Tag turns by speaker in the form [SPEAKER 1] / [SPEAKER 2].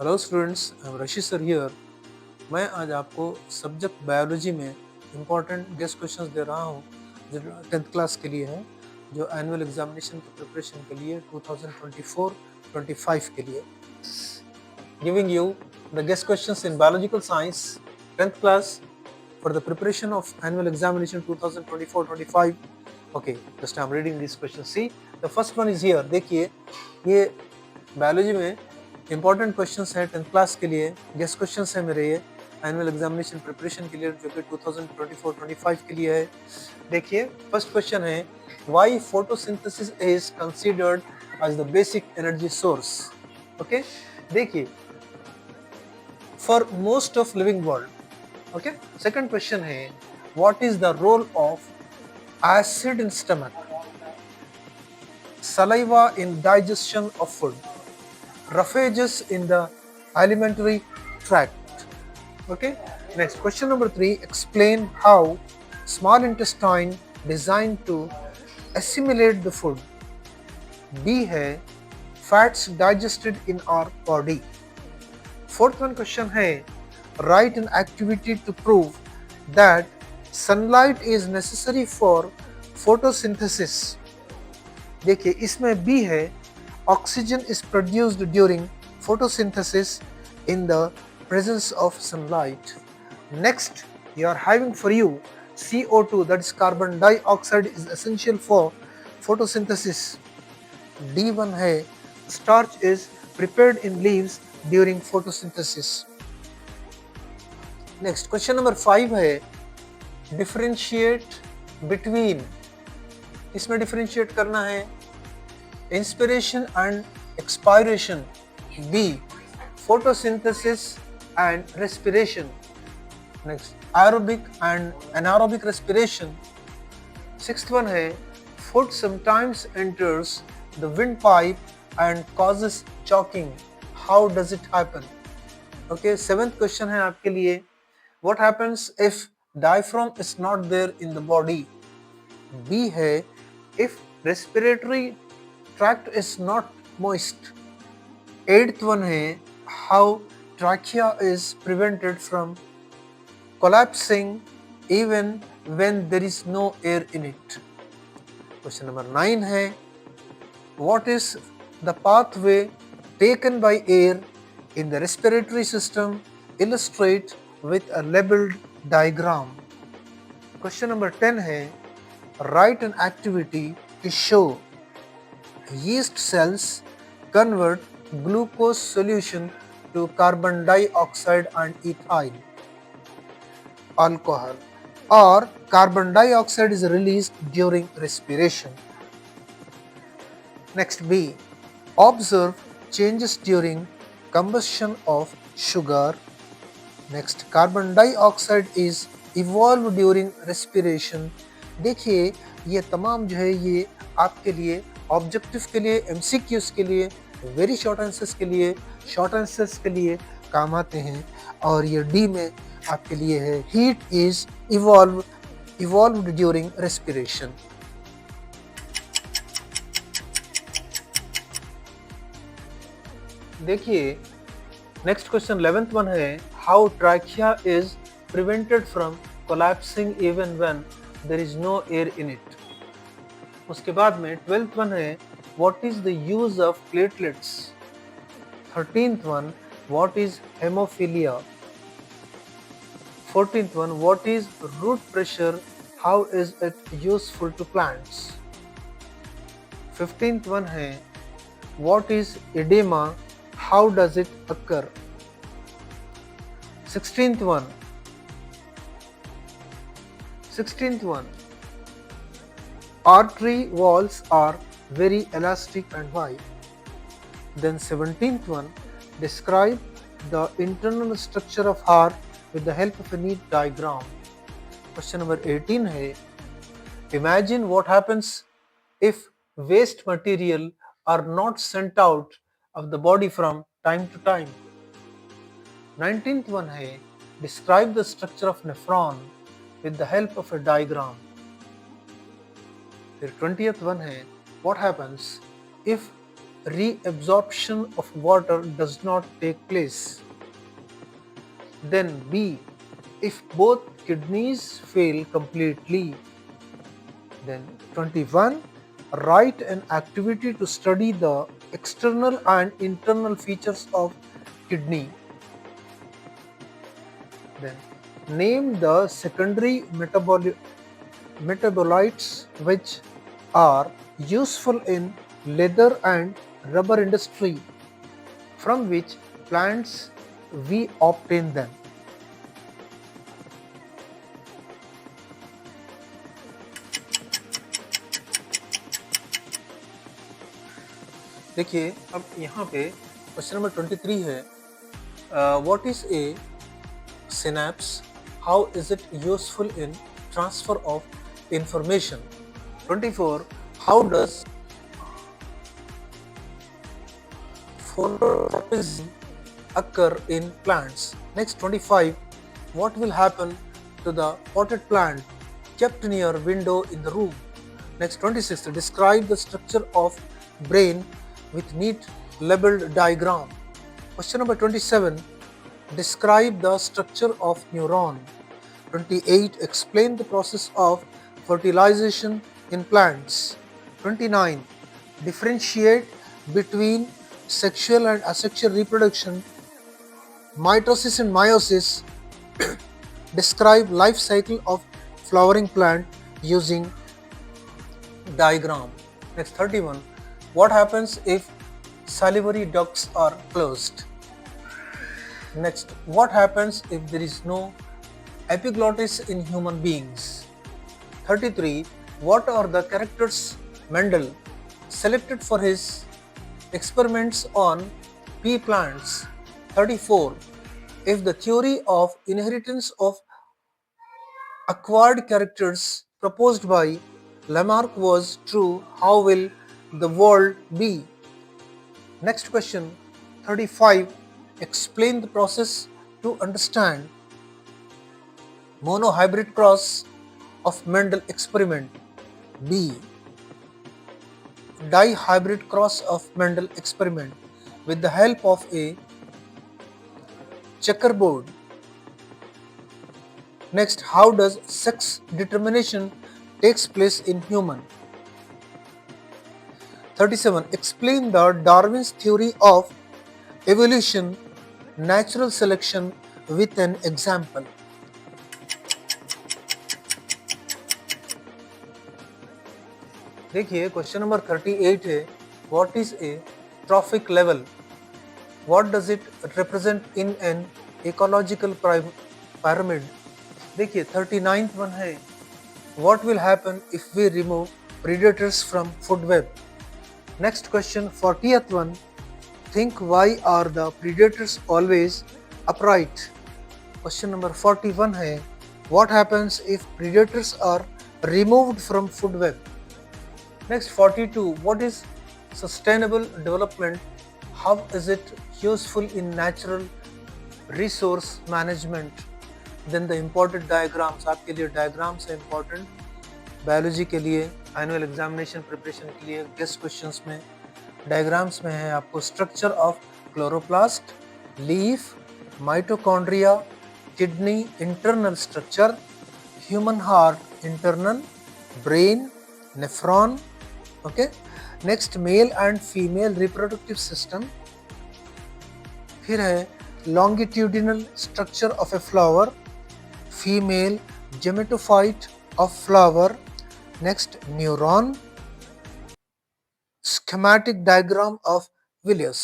[SPEAKER 1] Hello students, I am Rashid sir here. मैं आज आपको सब्जेक्ट बायोलॉजी में इम्पोर्टेंट गेस्ट क्वेश्चंस दे रहा हूँ जो 10th क्लास के लिए है, जो एनुअल एग्जामिनेशन की प्रिपरेशन के लिए 2024-25 के लिए। Giving you the guest questions in biological science 10th class for the preparation of annual examination 2024-25. Okay, just I'm reading these questions. See, the first one is here. देखिए, ये biology में important questions है 10th class के लिए। Guest questions है मेरे ये annual examination preparation के लिए, जो कि 2024-25 के लिए है। देखिए, फर्स्ट क्वेश्चन है, why photosynthesis is considered as the basic energy source. Okay, देखिए, for most of living world. Okay, second question है, what is the role of acid in stomach, saliva in digestion of food, roughages in the alimentary tract. Okay, next question number 3, explain how small intestine designed to assimilate the food. B है fats digested in our body. Fourth one question है, write an activity to prove that sunlight is necessary for photosynthesis. देखिए, इसमें B है, oxygen is produced during photosynthesis in the presence of sunlight. Next, you are having for you CO2, that is carbon dioxide, is essential for photosynthesis. D1 है, starch is prepared in leaves during photosynthesis. Next, question number 5 है, differentiate between, इसमें differentiate करना है inspiration and expiration, B photosynthesis and respiration. Next, aerobic and anaerobic respiration. Sixth one है, food sometimes enters the wind pipe and causes choking, how does it happen. Okay, seventh question है आपके लिए, what happens if diaphragm is not there in the body. B है, if respiratory tract is not moist. Eighth one है, how trachea is prevented from collapsing even when there is no air in it. Question number 9 है, what is the pathway taken by air in the respiratory system, illustrate with a labeled diagram. Question number 10 है, write an activity to show yeast cells convert glucose solution to carbon dioxide and ethyl alcohol, or carbon dioxide is released during respiration. Next, B, observe changes during combustion of sugar. Next, carbon dioxide is evolved during respiration. देखिए, ये तमाम जो है ये आपके लिए objective के लिए, MCQs के लिए, वेरी शॉर्ट आंसर्स के लिए, शॉर्ट आंसर्स के लिए काम आते हैं। और ये डी में आपके लिए है, heat is evolved during respiration. देखिए, नेक्स्ट क्वेश्चन 11th वन है, how trachea is prevented from collapsing even when there is no air in it. उसके बाद में 12th वन है, what is the use of platelets. 13th one, what is haemophilia. 14th one, what is root pressure, how is it useful to plants. 15th one है, what is oedema, how does it occur. 16th one, artery walls are very elastic and wide. Then 17th one, describe the internal structure of heart with the help of a neat diagram. Question number 18 है, imagine what happens if waste material are not sent out of the body from time to time. 19th one है, describe the structure of nephron with the help of a diagram. फिर 20th one है, what happens if reabsorption of water does not take place. Then B, if both kidneys fail completely. Then 21, write an activity to study the external and internal features of kidney. Then name the secondary metabolites which are useful in leather and rubber industry, from which plants we obtain them. देखिए अब यहाँ पे question number 23 है, what is A synapse, how is it useful in transfer of information. 24, how does phototropism occur in plants. Next 25, what will happen to the potted plant kept near window in the room. Next 26, describe the structure of brain with neat labeled diagram. Question number 27, describe the structure of neuron. 28, explain the process of fertilization in plants. 29, differentiate between sexual and asexual reproduction, mitosis and meiosis. Describe life cycle of flowering plant using diagram. Next 31, what happens if salivary ducts are closed. Next, what happens if there is no epiglottis in human beings. 33, what are the characters Mendel selected for his experiments on pea plants. 34, if the theory of inheritance of acquired characters proposed by Lamarck was true, how will the world be? Next question 35, explain the process to understand monohybrid cross of Mendel experiment. B, dihybrid cross of Mendel experiment with the help of a checkerboard. Next, how does sex determination takes place in human? 37, explain the Darwin's theory of evolution, natural selection with an example. देखिए question number 38 है, what is a trophic level, what does it represent in an ecological pyramid. देखिए 39th one है, what will happen if we remove predators from food web. Next question 40th one, think why are the predators always upright. Question number 41 है, what happens if predators are removed from food web. Next 42, what is sustainable development, how is it useful in natural resource management. Then the important diagrams, आपके लिए diagrams है important biology के लिए, annual examination preparation के लिए guest questions में diagrams में है आपको structure of chloroplast, leaf, mitochondria, kidney internal structure, human heart internal, brain, nephron. Okay, next male and female reproductive system. फिर है longitudinal structure of a flower, female gametophyte of flower. Next, neuron, schematic diagram of Willis.